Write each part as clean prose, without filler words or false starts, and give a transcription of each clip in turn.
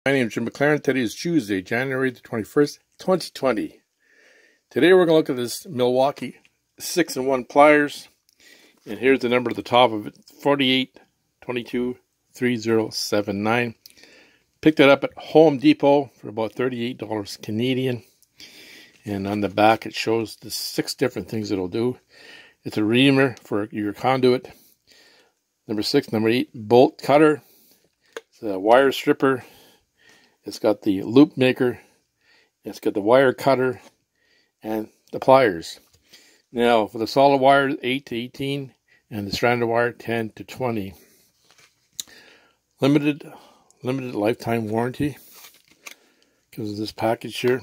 My name is Jim McLaren. Today is Tuesday, January the 21st, 2020. Today we're going to look at this Milwaukee 6-in-1 pliers. And here's the number at the top of it, 48223079. Picked it up at Home Depot for about $38 Canadian. And on the back it shows the 6 different things it'll do. It's a reamer for your conduit. Number 6, number 8, bolt cutter. It's a wire stripper. It's got the loop maker, it's got the wire cutter, and the pliers. Now, for the solid wire, 8 to 18, and the stranded wire, 10 to 20. Limited lifetime warranty because of this package here.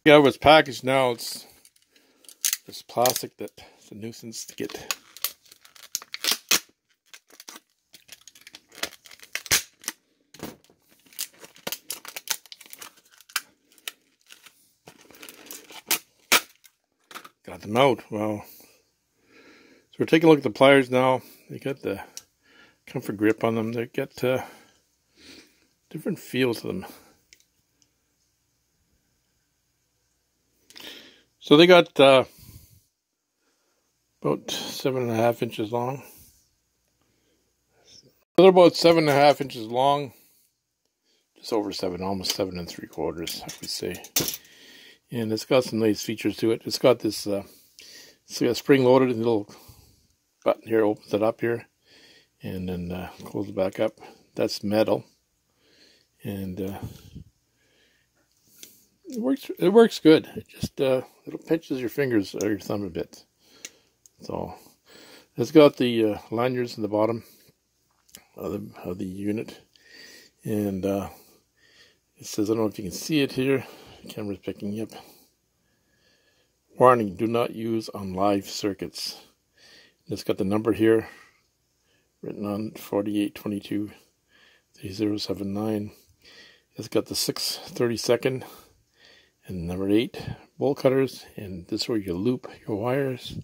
Yeah, what's packaged now, it's this plastic that's a nuisance to get. Got them out. Well, so we're taking a look at the pliers now. They got the comfort grip on them. They got different feels to them. So they got about 7.5 inches long. They're about 7.5 inches long. Just over 7, almost 7 3/4, I would say. And it's got some nice features to it. It's got this, it's got spring-loaded, and the little button here opens it up here, and then closes it back up. That's metal, and it works good. It just it pinches your fingers or your thumb a bit. So it's got the lanyards in the bottom of the unit, and it says, I don't know if you can see it here. The camera's picking up. Warning, do not use on live circuits. And it's got the number here written on 48223079. It's got the 6/32 and number 8 bolt cutters, and this is where you loop your wires.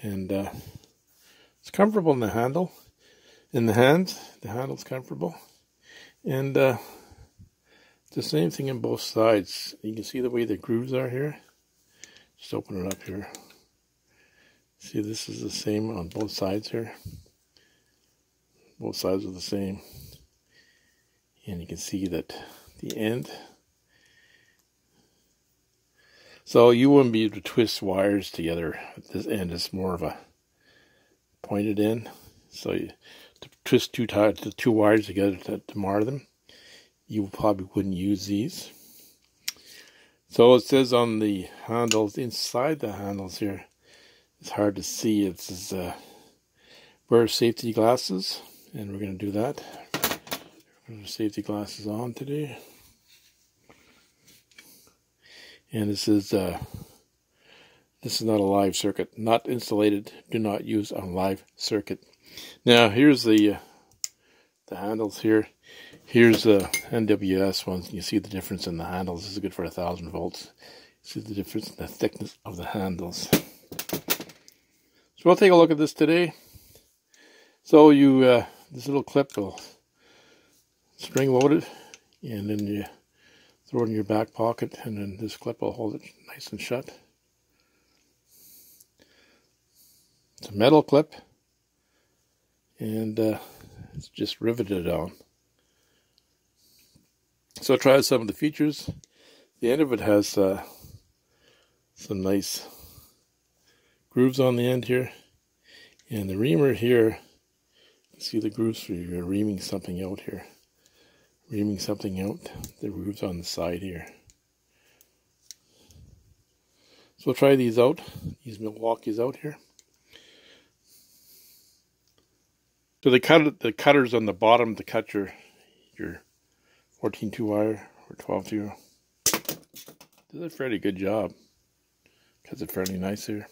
And it's comfortable in the handle. In the hands, the handle's comfortable. And the same thing in both sides. You can see the way the grooves are here. Just open it up here. See, this is the same on both sides here. Both sides are the same. And you can see that the end. So you wouldn't be able to twist wires together at this end. It's more of a pointed end. So you, to twist two wires together to mar them, you probably wouldn't use these. So it says on the handles, inside the handles here, it's hard to see. It says wear safety glasses, and we're going to do that. We're going to safety glasses on today. And this is not a live circuit, not insulated. Do not use on live circuit. Now here's the handles here. Here's the NWS ones. You see the difference in the handles. This is good for 1,000 volts. See the difference in the thickness of the handles. So we'll take a look at this today. So you, this little clip will spring load it, and then you throw it in your back pocket, and then this clip will hold it nice and shut. It's a metal clip, and it's just riveted on. So I'll try some of the features. The end of it has some nice grooves on the end here. And the reamer here, you can see the grooves for you're reaming something out here. Reaming something out, the grooves on the side here. So we'll try these out, these Milwaukee's out here. So the cutters on the bottom to cut your 14-2 wire or 12-2. Does a fairly good job. Cuts it fairly nice here.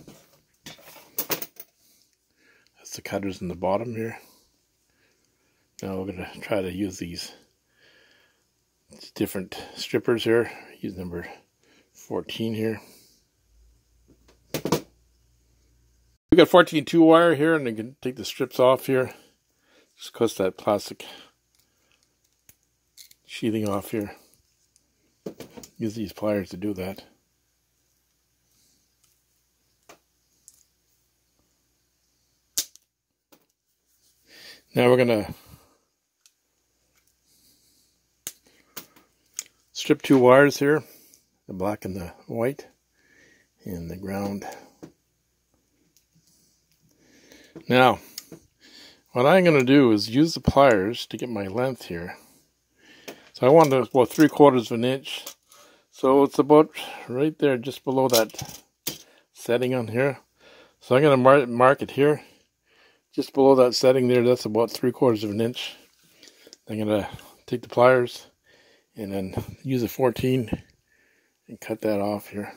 That's the cutters in the bottom here. Now we're going to try to use these different strippers here. Use number 14 here. We got 14-2 wire here, and you can take the strips off here. Just cuts that plastic sheathing off here. Use these pliers to do that. Now we're going to strip 2 wires here, the black and the white, and the ground. Now, what I'm going to do is use the pliers to get my length here. So I want about 3/4 of an inch. So it's about right there, just below that setting on here. So I'm going to mark it here. Just below that setting there, that's about 3/4 of an inch. I'm going to take the pliers and then use a 14 and cut that off here.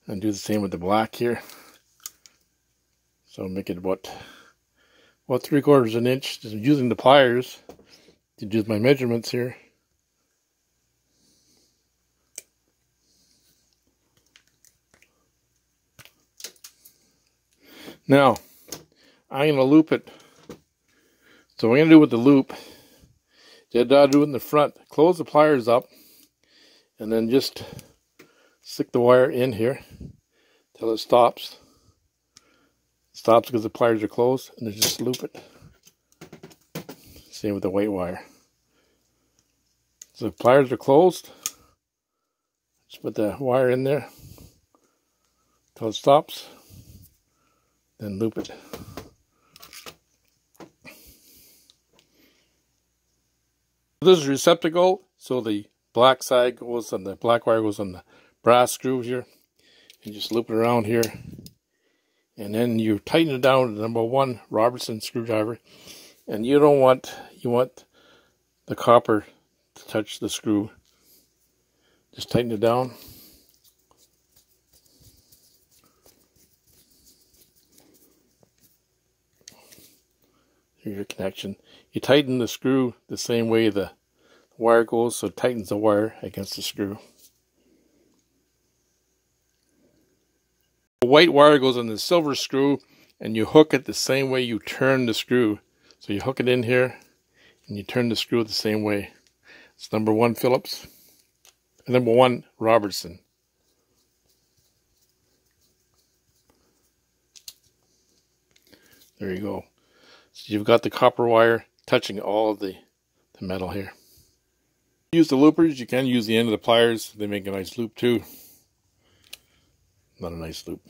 And do the same with the black here. So make it about 3/4 of an inch. Just using the pliers to do my measurements here. Now, I'm going to loop it. So what I'm going to do with the loop, I'll do it in the front. Close the pliers up, and then just stick the wire in here till it stops. It stops because the pliers are closed, and then just loop it. Same with the white wire. So the pliers are closed. Just put the wire in there till it stops. Then loop it. This is a receptacle, so the black side goes on the black wire goes on the brass screw here. You just loop it around here, and then you tighten it down to number 1 Robertson screwdriver. And you want the copper to touch the screw. Just tighten it down. Here's your connection. You tighten the screw the same way the wire goes, so it tightens the wire against the screw. The white wire goes on the silver screw, and you hook it the same way you turn the screw. So you hook it in here, and you turn the screw the same way. It's number 1 Phillips, and number 1 Robertson. There you go. So you've got the copper wire touching all of the metal here. Use the loopers. You can use the end of the pliers. They make a nice loop too. Not a nice loop.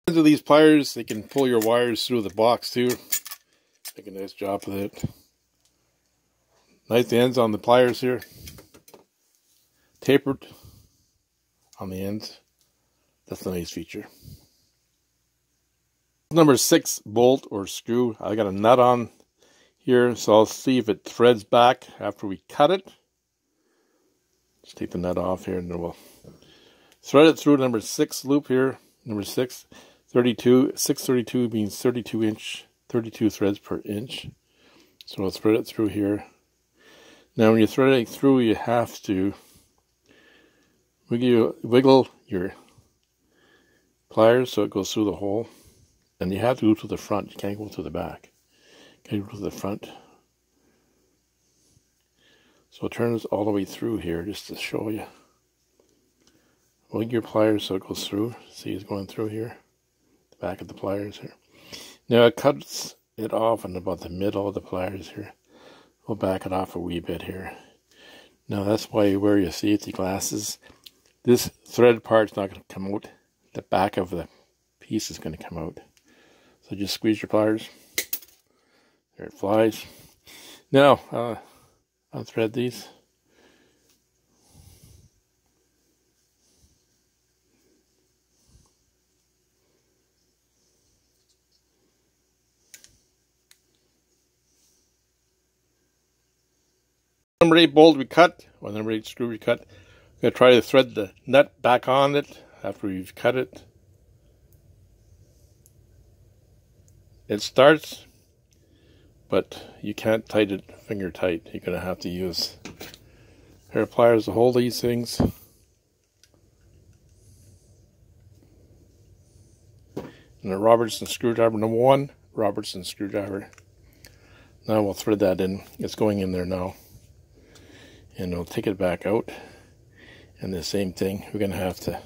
Into these pliers, they can pull your wires through the box too. Make a nice job with it. Nice ends on the pliers here. Tapered on the ends. That's a nice feature. Number 6 bolt or screw. I got a nut on here, so I'll see if it threads back after we cut it. Just take the nut off here, and then we'll thread it through number 6 loop here. Number 6, 32. 632 means 32 threads per inch. So we'll thread it through here. Now, when you're threading through, you have to wiggle your pliers so it goes through the hole. And you have to go to the front. You can't go to the back. You can't go to the front. So turn this all the way through here just to show you. Wiggle your pliers so it goes through. See, it's going through here. The back of the pliers here. Now it cuts it off in about the middle of the pliers here. We'll back it off a wee bit here. Now that's why you wear your safety glasses. This thread part's not going to come out. The back of the piece is going to come out. So just squeeze your pliers. There it flies. Now, I'll thread these. Number 8 bolt we cut, or number 8 screw we cut. We're going to try to thread the nut back on it after we've cut it. It starts, but you can't tighten it finger tight. You're going to have to use a pair of pliers to hold these things. And it Robertson screwdriver, number 1 Robertson screwdriver. Now we'll thread that in. It's going in there now. And we'll take it back out. And the same thing, we're going to have to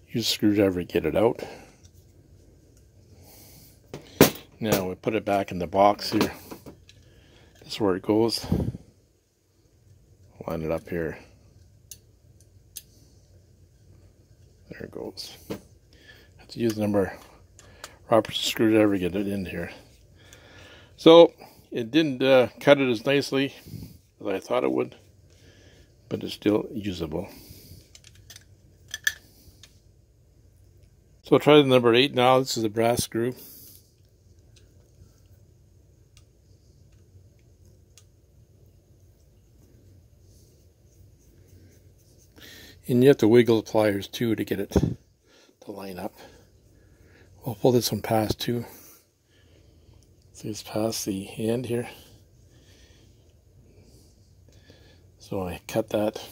use a screwdriver to get it out. Now we put it back in the box here. That's where it goes. Line it up here. There it goes. Have to use the number Robertson screwdriver to get it in here. So it didn't cut it as nicely as I thought it would, but it's still usable. So I'll try the number 8 now. This is a brass screw. And you have to wiggle the pliers too to get it to line up. We'll pull this one past too. So it's past the end here. So I cut that.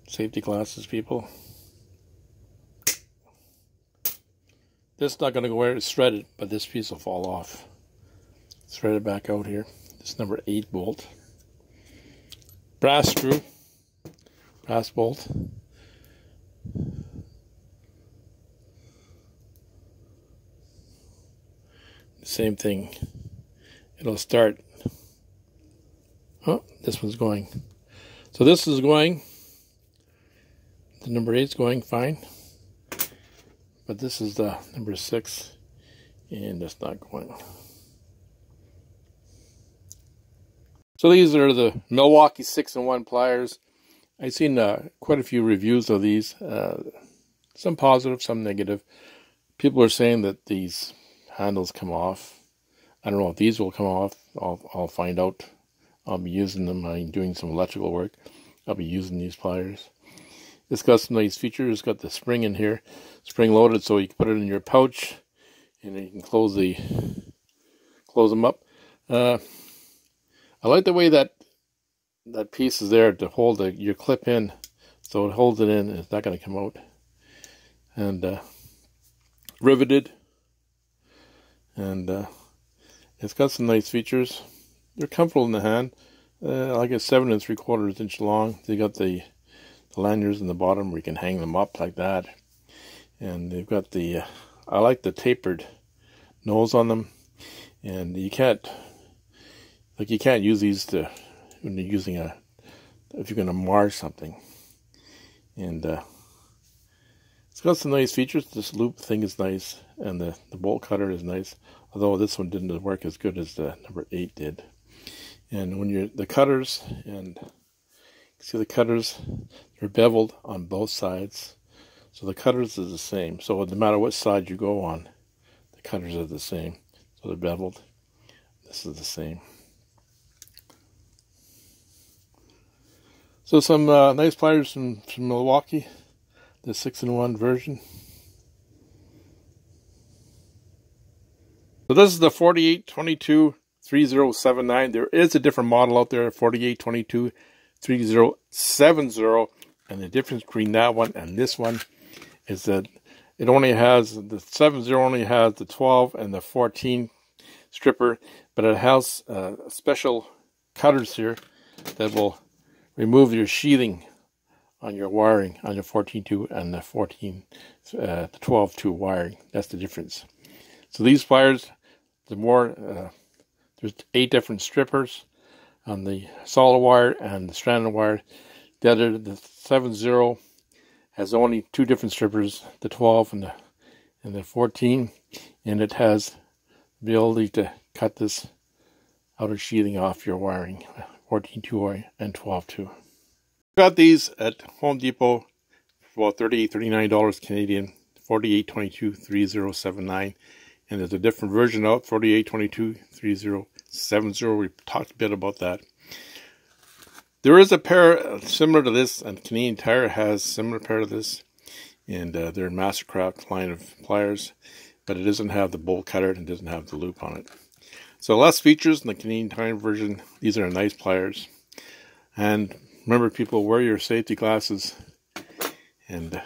Safety glasses, people. This is not going to go where it's threaded, but this piece will fall off. Thread it back out here. This number 8 bolt. Brass screw. Brass bolt. Same thing. It'll start. Oh, this one's going. So this is going. The number 8 is going fine. But this is the number 6. And that's not going. So these are the Milwaukee 6-in-1 pliers. I've seen quite a few reviews of these. Some positive, some negative. People are saying that these handles come off. I don't know if these will come off. I'll find out. I'll be using them. I'm doing some electrical work. I'll be using these pliers. It's got some nice features. It's got the spring in here, spring loaded, so you can put it in your pouch, and then you can close them up. I like the way that piece is there to hold your clip in, so it holds it in and it's not going to come out. And riveted, and it's got some nice features. They're comfortable in the hand. Like a 7 3/4 inch long. They got the lanyards in the bottom where you can hang them up like that, and they've got the I like the tapered nose on them, and you can't use these to when you're using if you're going to mar something. And it's got some nice features. This loop thing is nice, and the bolt cutter is nice, although this one didn't work as good as the number 8 did. And when the cutters, and you see the cutters, they're beveled on both sides, so the cutters are the same. So no matter what side you go on, the cutters are the same. So they're beveled. This is the same. So some nice pliers from Milwaukee, the 6-in-1 version. So this is the 4822-3079. There is a different model out there, 4822-3070, and the difference between that one and this one is that it only has, the 70 only has the 12 and the 14 stripper, but it has special cutters here that will remove your sheathing on your wiring on the 14-2 and the 12-2 wiring. That's the difference. So these pliers, there's 8 different strippers on the solid wire and the stranded wire. The 70 has only 2 different strippers, the 12 and the 14, and it has the ability to cut this outer sheathing off your wiring, 14-2 and 12-2. Got these at Home Depot for about $39 Canadian, 4822-3079, and there's a different version out, 4822-3070. We talked a bit about that. There is a pair similar to this, and Canadian Tire has a similar pair to this, and they're a Mastercraft line of pliers, but it doesn't have the bolt cutter and it doesn't have the loop on it. So less features in the Canadian Tire version. These are nice pliers. And remember, people, wear your safety glasses. And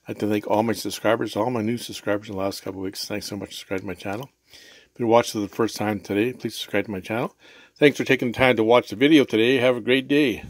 I'd like to thank all my subscribers, all my new subscribers in the last couple of weeks. Thanks so much for subscribing to my channel. If you're watching for the first time today, please subscribe to my channel. Thanks for taking the time to watch the video today. Have a great day.